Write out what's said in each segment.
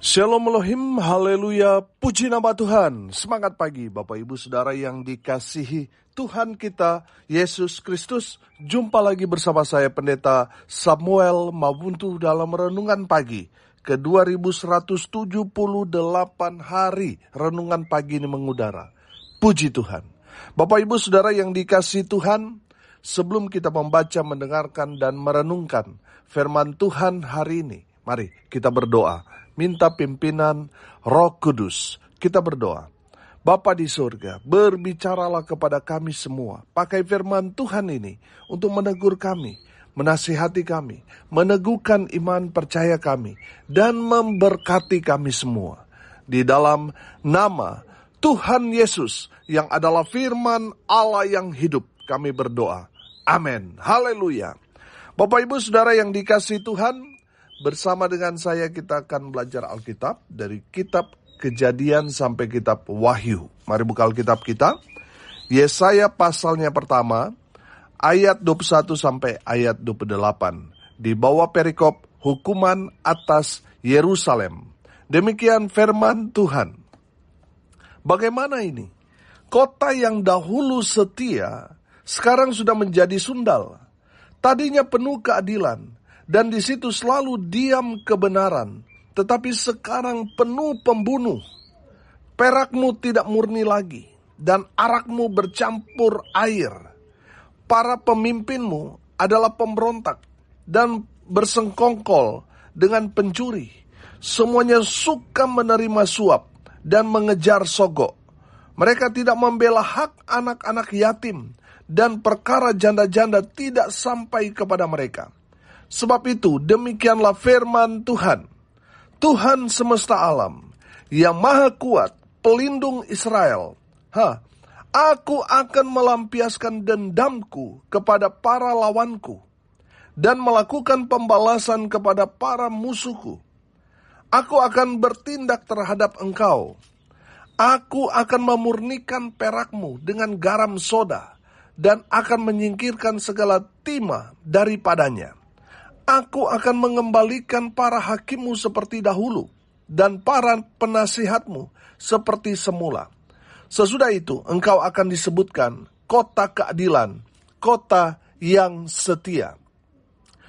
Shalom Elohim, haleluya, puji nama Tuhan. Semangat pagi Bapak Ibu Saudara yang dikasihi Tuhan kita, Yesus Kristus. Jumpa lagi bersama saya Pendeta Samuel Mabuntu dalam Renungan Pagi ke 2178 hari Renungan Pagi ini mengudara. Puji Tuhan. Bapak Ibu Saudara yang dikasihi Tuhan, sebelum kita membaca, mendengarkan, dan merenungkan firman Tuhan hari ini, mari kita berdoa. Minta pimpinan Roh Kudus. Kita berdoa. Bapa di surga, berbicaralah kepada kami semua. Pakai firman Tuhan ini untuk menegur kami, menasihati kami, meneguhkan iman percaya kami, dan memberkati kami semua. Di dalam nama Tuhan Yesus yang adalah firman Allah yang hidup, kami berdoa. Amin. Haleluya. Bapak Ibu Saudara yang dikasihi Tuhan, bersama dengan saya kita akan belajar Alkitab dari kitab Kejadian sampai kitab Wahyu. Mari buka Alkitab kita. Yesaya pasalnya pertama, ayat 21 sampai ayat 28. Di bawah perikop hukuman atas Yerusalem. Demikian firman Tuhan. Bagaimana ini? Kota yang dahulu setia, sekarang sudah menjadi sundal. Tadinya penuh keadilan, dan di situ selalu diam kebenaran, tetapi sekarang penuh pembunuh. Perakmu tidak murni lagi, dan arakmu bercampur air. Para pemimpinmu adalah pemberontak, dan bersengkongkol dengan pencuri. Semuanya suka menerima suap, dan mengejar sogok. Mereka tidak membela hak anak-anak yatim, dan perkara janda-janda tidak sampai kepada mereka. Sebab itu demikianlah firman Tuhan, Tuhan semesta alam, yang maha kuat, pelindung Israel. Aku akan melampiaskan dendamku kepada para lawanku, dan melakukan pembalasan kepada para musuhku. Aku akan bertindak terhadap engkau. Aku akan memurnikan perakmu dengan garam soda, dan akan menyingkirkan segala timah daripadanya. Aku akan mengembalikan para hakimmu seperti dahulu, dan para penasihatmu seperti semula. Sesudah itu engkau akan disebutkan kota keadilan, kota yang setia.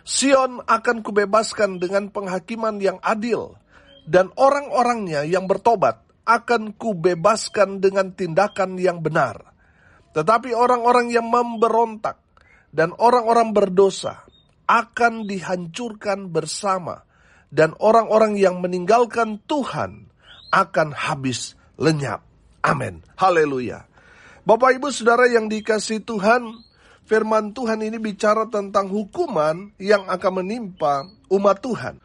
Sion akan kubebaskan dengan penghakiman yang adil, dan orang-orangnya yang bertobat akan kubebaskan dengan tindakan yang benar. Tetapi orang-orang yang memberontak dan orang-orang berdosa akan dihancurkan bersama, dan orang-orang yang meninggalkan Tuhan akan habis lenyap. Amin. Haleluya. Bapak Ibu Saudara yang dikasihi Tuhan, firman Tuhan ini bicara tentang hukuman yang akan menimpa umat Tuhan.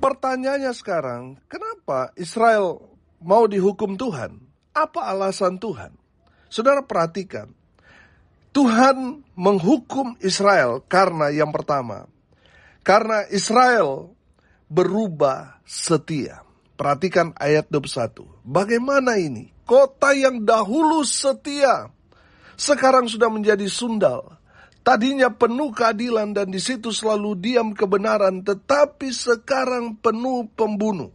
Pertanyaannya sekarang, kenapa Israel mau dihukum Tuhan? Apa alasan Tuhan? Saudara perhatikan, Tuhan menghukum Israel karena yang pertama, karena Israel berubah setia. Perhatikan ayat 21. Bagaimana ini? Kota yang dahulu setia, sekarang sudah menjadi sundal. Tadinya penuh keadilan dan di situ selalu diam kebenaran, tetapi sekarang penuh pembunuh.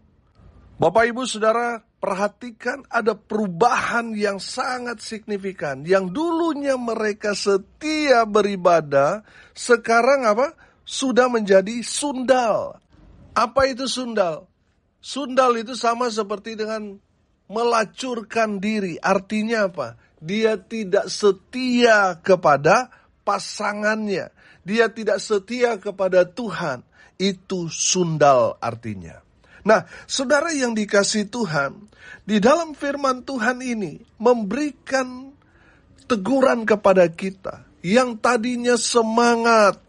Bapak Ibu Saudara, perhatikan ada perubahan yang sangat signifikan. Yang dulunya mereka setia beribadah, sekarang apa? Sudah menjadi sundal. Apa itu sundal? Sundal itu sama seperti dengan melacurkan diri. Artinya apa? Dia tidak setia kepada pasangannya. Dia tidak setia kepada Tuhan. Itu sundal artinya. Nah, saudara yang dikasihi Tuhan, di dalam firman Tuhan ini memberikan teguran kepada kita yang tadinya semangat,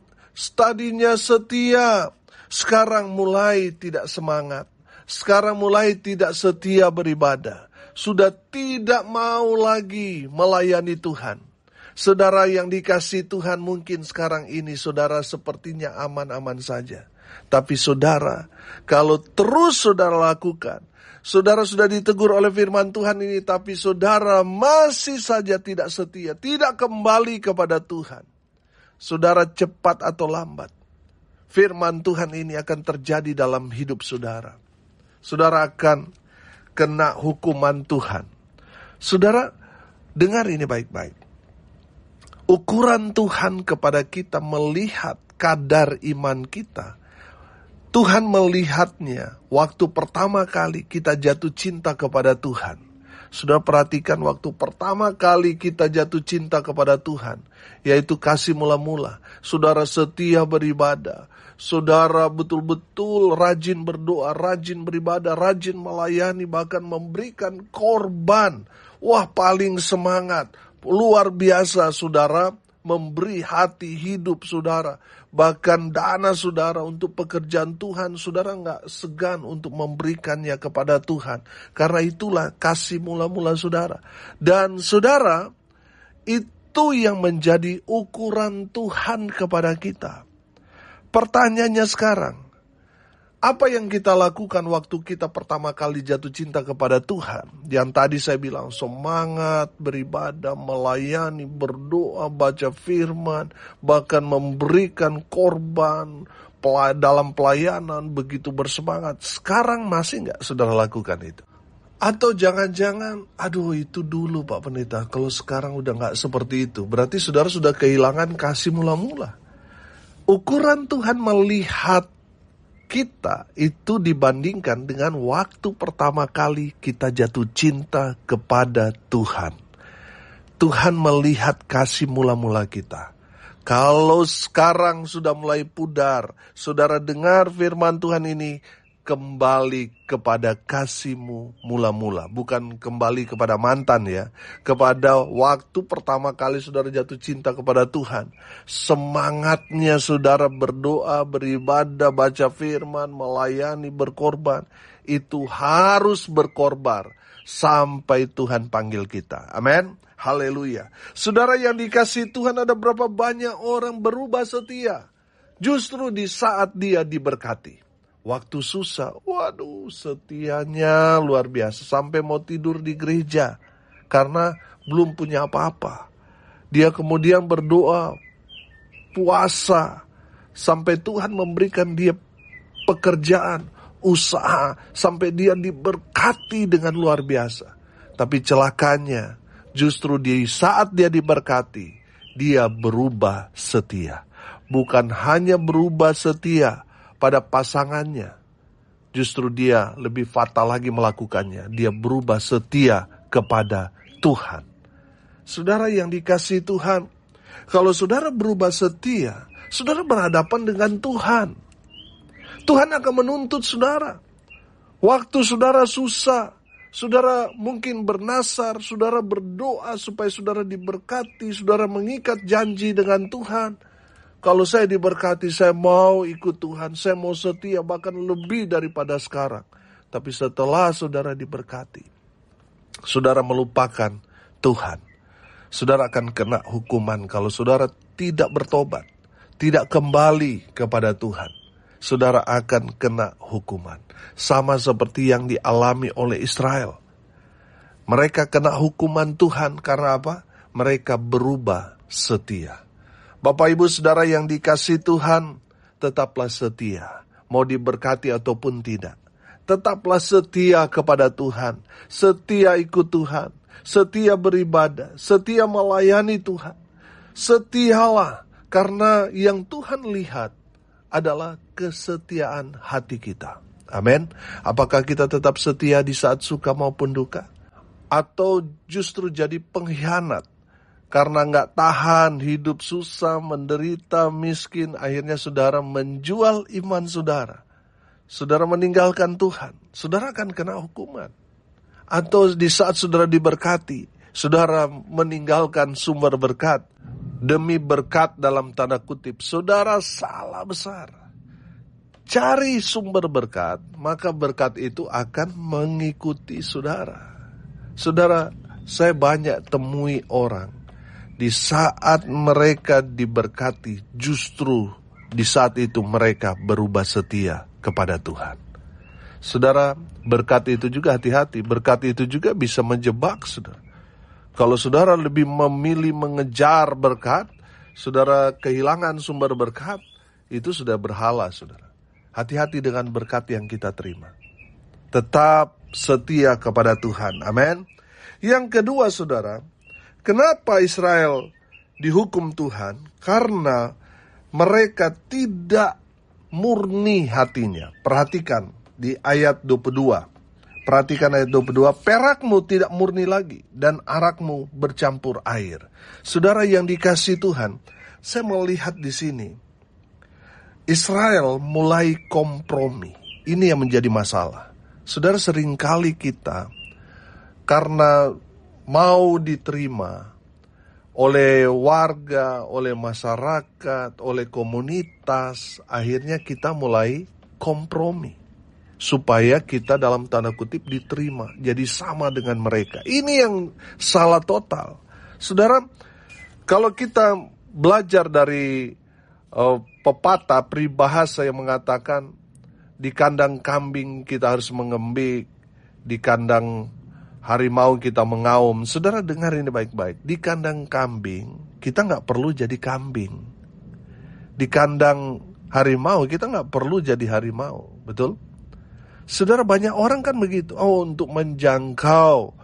tadinya setia, sekarang mulai tidak semangat, sekarang mulai tidak setia beribadah, sudah tidak mau lagi melayani Tuhan. Saudara yang dikasihi Tuhan, mungkin sekarang ini saudara sepertinya aman-aman saja. Tapi saudara, kalau terus saudara lakukan, saudara sudah ditegur oleh firman Tuhan ini, tapi saudara masih saja tidak setia, tidak kembali kepada Tuhan. Saudara cepat atau lambat, firman Tuhan ini akan terjadi dalam hidup saudara. saudara akan kena hukuman Tuhan. Saudara, dengar ini baik-baik. Ukuran Tuhan kepada kita melihat kadar iman kita. Tuhan melihatnya waktu pertama kali kita jatuh cinta kepada Tuhan. Sudah perhatikan waktu pertama kali kita jatuh cinta kepada Tuhan, yaitu kasih mula-mula. Saudara setia beribadah. Saudara betul-betul rajin berdoa, rajin beribadah, rajin melayani, bahkan memberikan korban. Wah, paling semangat. Luar biasa saudara, memberi hati hidup saudara. Bahkan dana saudara untuk pekerjaan Tuhan, saudara gak segan untuk memberikannya kepada Tuhan. Karena itulah kasih mula-mula saudara. Dan saudara, itu yang menjadi ukuran Tuhan kepada kita. Pertanyaannya sekarang, apa yang kita lakukan waktu kita pertama kali jatuh cinta kepada Tuhan? Yang tadi saya bilang, semangat, beribadah, melayani, berdoa, baca firman, bahkan memberikan korban dalam pelayanan, begitu bersemangat. Sekarang masih nggak saudara lakukan itu? Atau jangan-jangan, aduh itu dulu Pak Pendeta, kalau sekarang udah nggak seperti itu, berarti saudara sudah kehilangan kasih mula-mula. Ukuran Tuhan melihat kita itu dibandingkan dengan waktu pertama kali kita jatuh cinta kepada Tuhan. Tuhan melihat kasih mula-mula kita. Kalau sekarang sudah mulai pudar, saudara dengar firman Tuhan ini, kembali kepada kasihmu mula-mula. Bukan kembali kepada mantan ya. Kepada waktu pertama kali saudara jatuh cinta kepada Tuhan. Semangatnya saudara berdoa, beribadah, baca firman, melayani, berkorban. Itu harus berkorban sampai Tuhan panggil kita. Amin. Haleluya. Saudara yang dikasihi Tuhan, ada berapa banyak orang berubah setia. Justru di saat dia diberkati. Waktu susah, waduh setianya luar biasa. Sampai mau tidur di gereja karena belum punya apa-apa. Dia kemudian berdoa, puasa, sampai Tuhan memberikan dia pekerjaan, usaha, sampai dia diberkati dengan luar biasa. Tapi celakanya, justru di saat dia diberkati, dia berubah setia. Bukan hanya berubah setia pada pasangannya, justru dia lebih fatal lagi melakukannya. Dia berubah setia kepada Tuhan. Saudara yang dikasihi Tuhan, kalau saudara berubah setia, saudara berhadapan dengan Tuhan. Tuhan akan menuntut saudara. Waktu saudara susah, saudara mungkin bernasar, saudara berdoa supaya saudara diberkati, saudara mengikat janji dengan Tuhan. Kalau saya diberkati, saya mau ikut Tuhan, saya mau setia, bahkan lebih daripada sekarang. Tapi setelah saudara diberkati, saudara melupakan Tuhan. Saudara akan kena hukuman kalau saudara tidak bertobat, tidak kembali kepada Tuhan. Saudara akan kena hukuman. Sama seperti yang dialami oleh Israel. Mereka kena hukuman Tuhan karena apa? Mereka berubah setia. Bapak Ibu Saudara yang dikasihi Tuhan, tetaplah setia. Mau diberkati ataupun tidak. Tetaplah setia kepada Tuhan. Setia ikut Tuhan. Setia beribadah. Setia melayani Tuhan. Setialah karena yang Tuhan lihat adalah kesetiaan hati kita. Amin. Apakah kita tetap setia di saat suka maupun duka? Atau justru jadi pengkhianat? Karena gak tahan hidup susah, menderita, miskin, akhirnya saudara menjual iman saudara. Saudara meninggalkan Tuhan, saudara akan kena hukuman. Atau di saat saudara diberkati, saudara meninggalkan sumber berkat. Demi berkat dalam tanda kutip, saudara salah besar. Cari sumber berkat, maka berkat itu akan mengikuti saudara. Saudara, saya banyak temui orang. Di saat mereka diberkati, justru di saat itu mereka berubah setia kepada Tuhan. Saudara, berkat itu juga hati-hati. Berkat itu juga bisa menjebak saudara. Kalau saudara lebih memilih mengejar berkat, saudara kehilangan sumber berkat, itu sudah berhala saudara. Hati-hati dengan berkat yang kita terima. Tetap setia kepada Tuhan. Amin. Yang kedua, saudara, kenapa Israel dihukum Tuhan? Karena mereka tidak murni hatinya. Perhatikan di ayat 22. Perhatikan ayat 22. Perakmu tidak murni lagi dan arakmu bercampur air. Saudara yang dikasihi Tuhan, saya melihat di sini Israel mulai kompromi. Ini yang menjadi masalah. Saudara, seringkali kita karena mau diterima oleh warga, oleh masyarakat, oleh komunitas, akhirnya kita mulai kompromi supaya kita dalam tanda kutip diterima, jadi sama dengan mereka. Ini yang salah total. Saudara, kalau kita belajar dari pepatah peribahasa yang mengatakan di kandang kambing kita harus mengembik, di kandang harimau kita mengaum. Saudara dengar ini baik-baik. Di kandang kambing kita gak perlu jadi kambing. Di kandang harimau kita gak perlu jadi harimau. Betul? Saudara, banyak orang kan begitu. Untuk menjangkau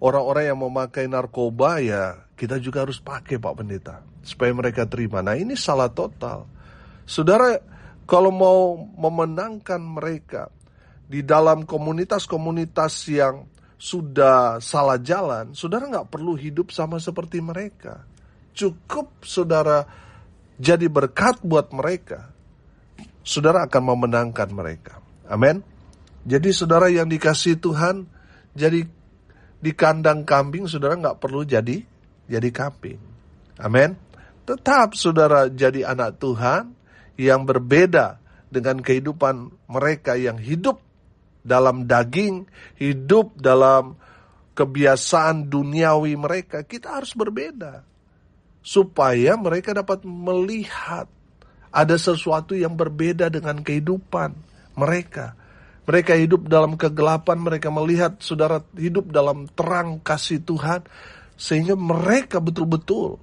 orang-orang yang memakai narkoba, ya kita juga harus pakai, Pak Pendeta, supaya mereka terima. Nah, ini salah total. Saudara, kalau mau memenangkan mereka di dalam komunitas-komunitas yang sudah salah jalan, saudara gak perlu hidup sama seperti mereka. Cukup saudara jadi berkat buat mereka, saudara akan memenangkan mereka. Amin. Jadi saudara yang dikasihi Tuhan, jadi di kandang kambing saudara gak perlu jadi kambing. Amin. Tetap saudara jadi anak Tuhan yang berbeda dengan kehidupan mereka yang hidup dalam daging, hidup dalam kebiasaan duniawi mereka. Kita harus berbeda supaya mereka dapat melihat ada sesuatu yang berbeda dengan kehidupan mereka. Mereka hidup dalam kegelapan, mereka melihat saudara hidup dalam terang kasih Tuhan, sehingga mereka betul-betul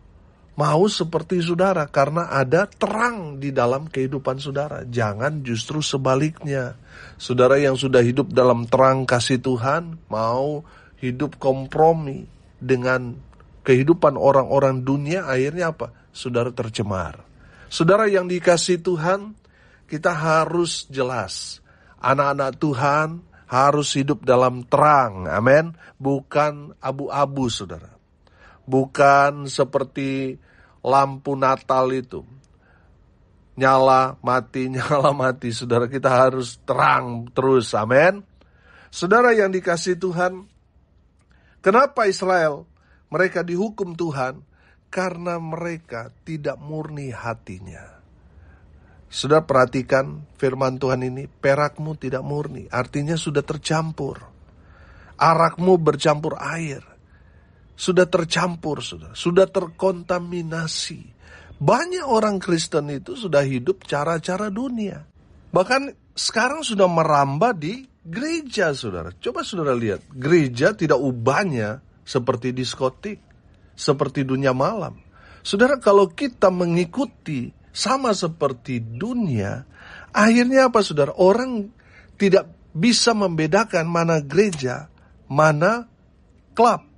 mau seperti saudara karena ada terang di dalam kehidupan saudara. Jangan justru sebaliknya. Saudara yang sudah hidup dalam terang kasih Tuhan mau hidup kompromi dengan kehidupan orang-orang dunia, akhirnya apa? Saudara tercemar. Saudara yang dikasihi Tuhan, kita harus jelas. Anak-anak Tuhan harus hidup dalam terang. Amin. Bukan abu-abu, saudara. Bukan seperti lampu Natal itu, nyala mati, nyala mati. Saudara, kita harus terang terus. Amin. Saudara yang dikasihi Tuhan, kenapa Israel mereka dihukum Tuhan? Karena mereka tidak murni hatinya. Saudara perhatikan firman Tuhan ini, perakmu tidak murni, artinya sudah tercampur. Arakmu bercampur air. Sudah tercampur, sudah terkontaminasi. Banyak orang Kristen itu sudah hidup cara-cara dunia. Bahkan sekarang sudah merambah di gereja, saudara. Coba saudara lihat, gereja tidak ubahnya seperti diskotik, seperti dunia malam. Saudara, kalau kita mengikuti sama seperti dunia, akhirnya apa, saudara? Orang tidak bisa membedakan mana gereja, mana klub.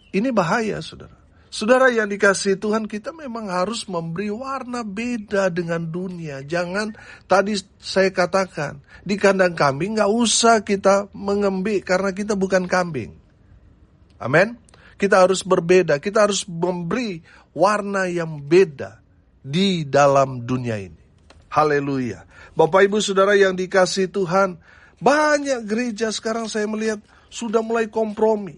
Ini bahaya, saudara. Saudara yang dikasihi Tuhan, kita memang harus memberi warna beda dengan dunia. Jangan, tadi saya katakan, di kandang kambing gak usah kita mengembik karena kita bukan kambing. Amin. Kita harus berbeda, kita harus memberi warna yang beda di dalam dunia ini. Haleluya. Bapak Ibu Saudara yang dikasihi Tuhan, banyak gereja sekarang saya melihat sudah mulai kompromi.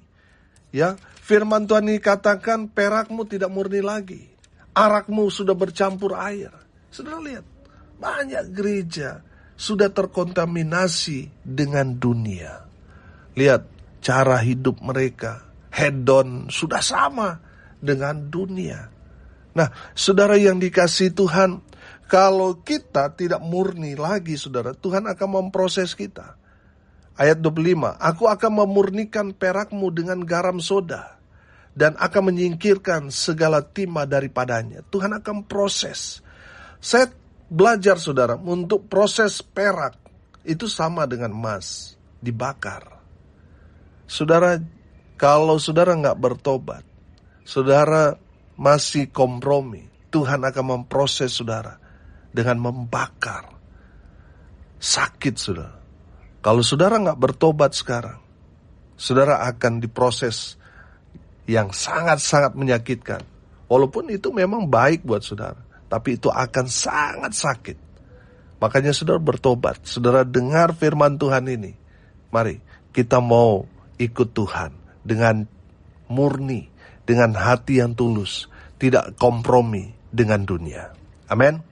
Ya, firman Tuhan ini katakan perakmu tidak murni lagi, arakmu sudah bercampur air. Saudara lihat, banyak gereja sudah terkontaminasi dengan dunia. Lihat cara hidup mereka, hedon sudah sama dengan dunia. Nah, saudara yang dikasihi Tuhan, kalau kita tidak murni lagi, saudara, Tuhan akan memproses kita. Ayat 25, aku akan memurnikan perakmu dengan garam soda, dan akan menyingkirkan segala timah daripadanya. Tuhan akan proses. Saya belajar, saudara, untuk proses perak, itu sama dengan emas. dibakar. Saudara, kalau saudara nggak bertobat, saudara masih kompromi, Tuhan akan memproses saudara dengan membakar. Sakit saudara. Kalau saudara nggak bertobat sekarang, saudara akan diproses yang sangat-sangat menyakitkan. Walaupun itu memang baik buat saudara, tapi itu akan sangat sakit. Makanya saudara bertobat, saudara dengar firman Tuhan ini. Mari kita mau ikut Tuhan dengan murni, dengan hati yang tulus, tidak kompromi dengan dunia. Amin.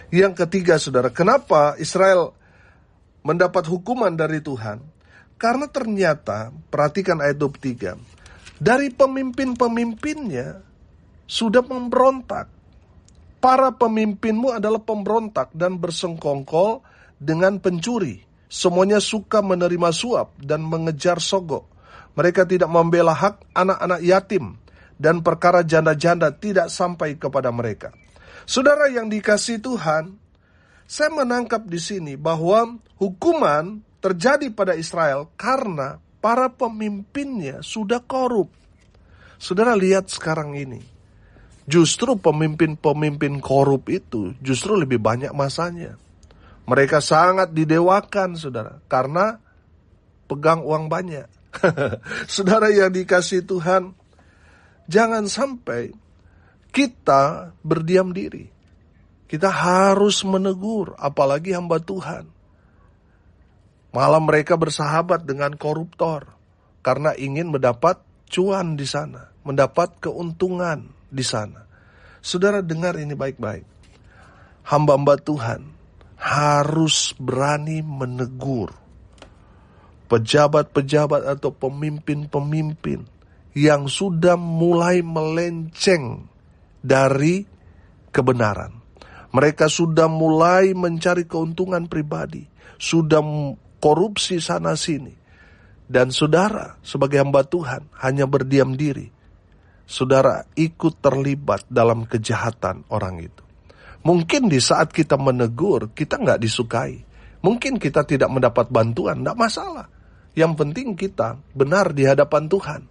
Yang ketiga saudara, kenapa Israel mendapat hukuman dari Tuhan? Karena ternyata, perhatikan ayat 23, dari pemimpin-pemimpinnya sudah memberontak. Para pemimpinmu adalah pemberontak dan bersengkongkol dengan pencuri. Semuanya suka menerima suap dan mengejar sogok. Mereka tidak membela hak anak-anak yatim, dan perkara janda-janda tidak sampai kepada mereka. Saudara yang dikasihi Tuhan, saya menangkap di sini bahwa hukuman terjadi pada Israel karena para pemimpinnya sudah korup. Saudara lihat sekarang ini, justru pemimpin-pemimpin korup itu justru lebih banyak masanya. Mereka sangat didewakan, saudara, karena pegang uang banyak. Saudara yang dikasihi Tuhan, jangan sampai kita berdiam diri. Kita harus menegur, apalagi hamba Tuhan. Malah mereka bersahabat dengan koruptor karena ingin mendapat cuan di sana, mendapat keuntungan di sana. Saudara dengar ini baik-baik. Hamba-hamba Tuhan harus berani menegur pejabat-pejabat atau pemimpin-pemimpin yang sudah mulai melenceng dari kebenaran. Mereka sudah mulai mencari keuntungan pribadi, sudah korupsi sana-sini. Dan saudara sebagai hamba Tuhan hanya berdiam diri. Saudara ikut terlibat dalam kejahatan orang itu. Mungkin di saat kita menegur, kita nggak disukai. Mungkin kita tidak mendapat bantuan, nggak masalah. Yang penting kita benar di hadapan Tuhan.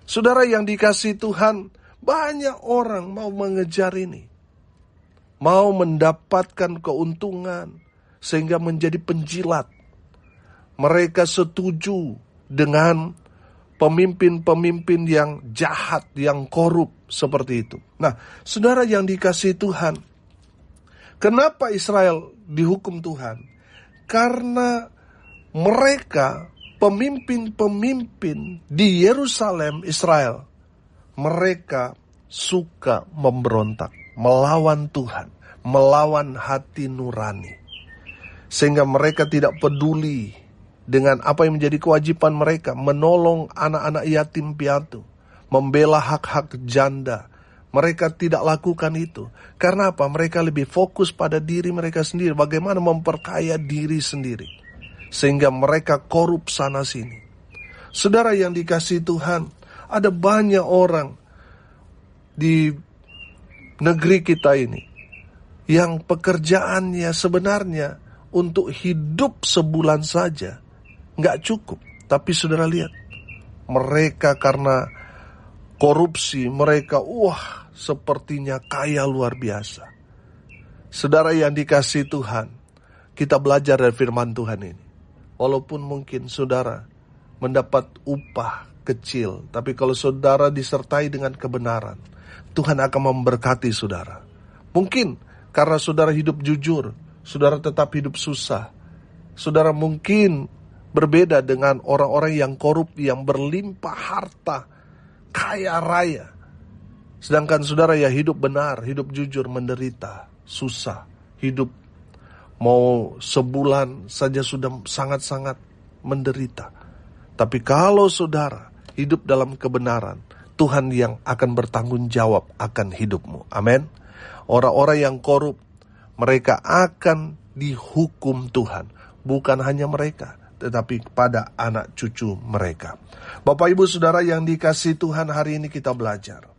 Saudara yang dikasihi Tuhan, banyak orang mau mengejar ini. Mau mendapatkan keuntungan sehingga menjadi penjilat. Mereka setuju dengan pemimpin-pemimpin yang jahat, yang korup seperti itu. Nah, saudara yang dikasihi Tuhan, kenapa Israel dihukum Tuhan? Karena mereka, pemimpin-pemimpin di Yerusalem, Israel, mereka suka memberontak, melawan Tuhan, melawan hati nurani. Sehingga mereka tidak peduli dengan apa yang menjadi kewajiban mereka, menolong anak-anak yatim piatu, membela hak-hak janda. Mereka tidak lakukan itu. Karena apa? Mereka lebih fokus pada diri mereka sendiri, bagaimana memperkaya diri sendiri. Sehingga mereka korup sana sini. Saudara yang dikasihi Tuhan, ada banyak orang di negeri kita ini yang pekerjaannya sebenarnya untuk hidup sebulan saja nggak cukup. Tapi saudara lihat, mereka karena korupsi, mereka sepertinya kaya luar biasa. Saudara yang dikasihi Tuhan, kita belajar dari firman Tuhan ini. Walaupun mungkin saudara mendapat upah kecil, tapi kalau saudara disertai dengan kebenaran, Tuhan akan memberkati saudara. Mungkin karena saudara hidup jujur, saudara tetap hidup susah. Saudara mungkin berbeda dengan orang-orang yang korup, yang berlimpah harta, kaya raya. Sedangkan saudara yang hidup benar, hidup jujur, menderita, susah, hidup mau sebulan saja sudah sangat-sangat menderita. Tapi kalau saudara hidup dalam kebenaran, Tuhan yang akan bertanggung jawab akan hidupmu. Amin. Orang-orang yang korup, mereka akan dihukum Tuhan. Bukan hanya mereka, tetapi pada anak cucu mereka. Bapak ibu saudara yang dikasihi Tuhan, hari ini kita belajar.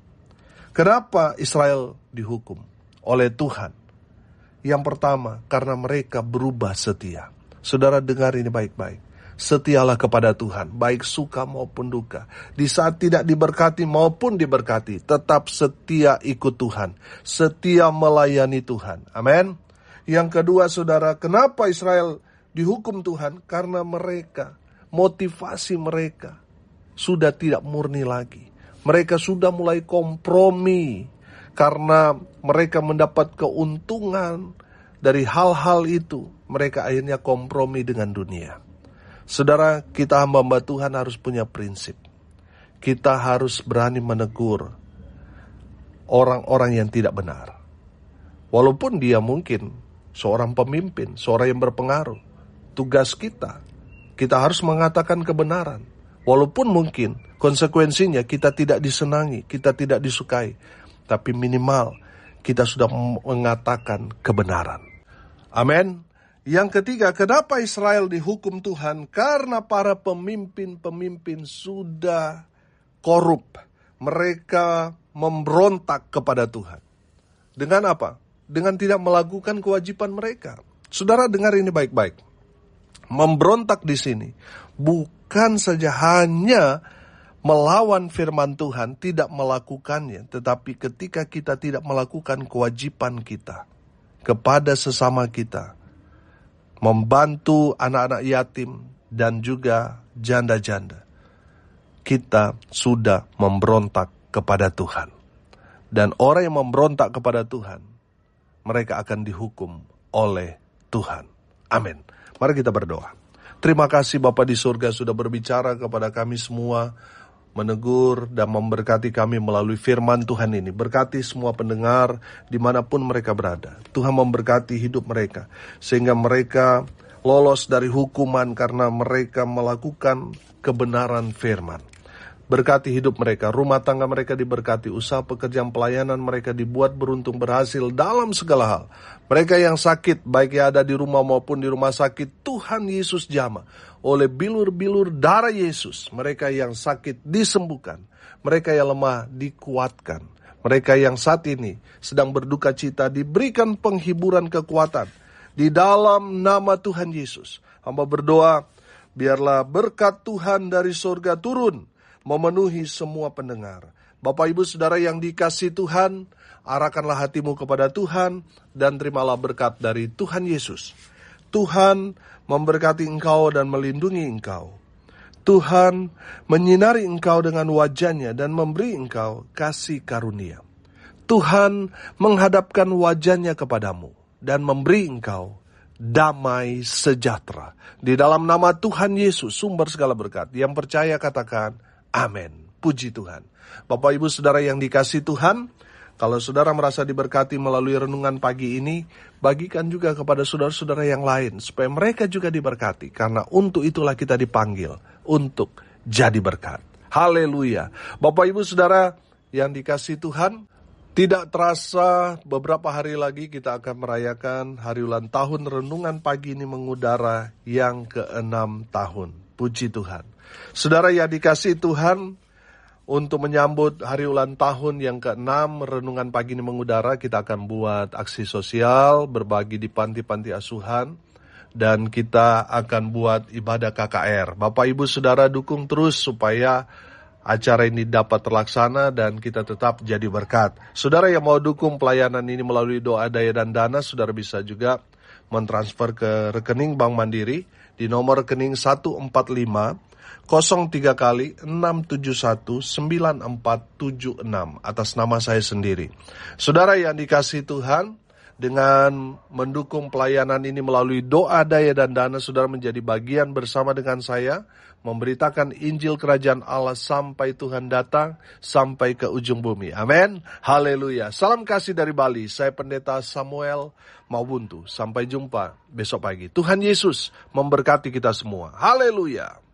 Kenapa Israel dihukum oleh Tuhan? Yang pertama, karena mereka berubah setia. Saudara dengar ini baik-baik. setialah kepada Tuhan, baik suka maupun duka. Di saat tidak diberkati maupun diberkati, tetap setia ikut Tuhan, setia melayani Tuhan. Amin. Yang kedua, saudara, kenapa Israel dihukum Tuhan? Karena mereka, motivasi mereka sudah tidak murni lagi. Mereka sudah mulai kompromi karena mereka mendapat keuntungan dari hal-hal itu. Mereka akhirnya kompromi dengan dunia. Saudara, kita hamba Tuhan harus punya prinsip. Kita harus berani menegur orang-orang yang tidak benar. Walaupun dia mungkin seorang pemimpin, seorang yang berpengaruh. Tugas kita harus mengatakan kebenaran. Walaupun mungkin konsekuensinya kita tidak disenangi, kita tidak disukai. Tapi minimal kita sudah mengatakan kebenaran. Amin. Yang ketiga, kenapa Israel dihukum Tuhan? Karena para pemimpin-pemimpin sudah korup. Mereka memberontak kepada Tuhan. Dengan apa? Dengan tidak melakukan kewajiban mereka. Saudara, dengar ini baik-baik. Memberontak di sini bukan saja hanya melawan firman Tuhan, tidak melakukannya, tetapi ketika kita tidak melakukan kewajiban kita kepada sesama kita, membantu anak-anak yatim dan juga janda-janda, kita sudah memberontak kepada Tuhan. Dan orang yang memberontak kepada Tuhan, mereka akan dihukum oleh Tuhan. Amin. Mari kita berdoa. Terima kasih Bapa di surga sudah berbicara kepada kami semua, menegur dan memberkati kami melalui firman Tuhan ini. Berkati semua pendengar dimanapun mereka berada. Tuhan memberkati hidup mereka, sehingga mereka lolos dari hukuman karena mereka melakukan kebenaran firman. Berkati hidup mereka, rumah tangga mereka diberkati, usaha pekerjaan pelayanan mereka dibuat beruntung berhasil dalam segala hal. Mereka yang sakit, baik yang ada di rumah maupun di rumah sakit, Tuhan Yesus jamah oleh bilur-bilur darah Yesus. Mereka yang sakit disembuhkan, mereka yang lemah dikuatkan, mereka yang saat ini sedang berduka cita diberikan penghiburan kekuatan di dalam nama Tuhan Yesus. Hamba berdoa, biarlah berkat Tuhan dari surga turun memenuhi semua pendengar. Bapak Ibu Saudara yang dikasihi Tuhan, arahkanlah hatimu kepada Tuhan dan terimalah berkat dari Tuhan Yesus. Tuhan memberkati engkau dan melindungi engkau. Tuhan menyinari engkau dengan wajah-Nya dan memberi engkau kasih karunia. Tuhan menghadapkan wajah-Nya kepadamu dan memberi engkau damai sejahtera. Di dalam nama Tuhan Yesus, sumber segala berkat. Yang percaya katakan, amin. Puji Tuhan. Bapak Ibu Saudara yang dikasihi Tuhan, kalau saudara merasa diberkati melalui renungan pagi ini, bagikan juga kepada saudara-saudara yang lain, supaya mereka juga diberkati. Karena untuk itulah kita dipanggil, untuk jadi berkat. Haleluya. Bapak Ibu Saudara yang dikasihi Tuhan, tidak terasa beberapa hari lagi kita akan merayakan hari ulang tahun renungan pagi ini mengudara yang ke-6 tahun. Puji Tuhan. Saudara yang dikasihi Tuhan, untuk menyambut hari ulang tahun yang ke-6 renungan pagi ini mengudara, kita akan buat aksi sosial, berbagi di panti-panti asuhan, dan kita akan buat ibadah KKR. Bapak Ibu Saudara dukung terus supaya acara ini dapat terlaksana dan kita tetap jadi berkat. Saudara yang mau dukung pelayanan ini melalui doa, daya, dan dana, saudara bisa juga mentransfer ke rekening Bank Mandiri di nomor rekening 145 03 kali 671 9476 atas nama saya sendiri. Saudara yang dikasihi Tuhan, dengan mendukung pelayanan ini melalui doa, daya, dan dana, saudara menjadi bagian bersama dengan saya memberitakan Injil Kerajaan Allah sampai Tuhan datang, sampai ke ujung bumi. Amin. Haleluya. Salam kasih dari Bali. Saya Pendeta Samuel Mawuntu. Sampai jumpa besok pagi. Tuhan Yesus memberkati kita semua. Haleluya.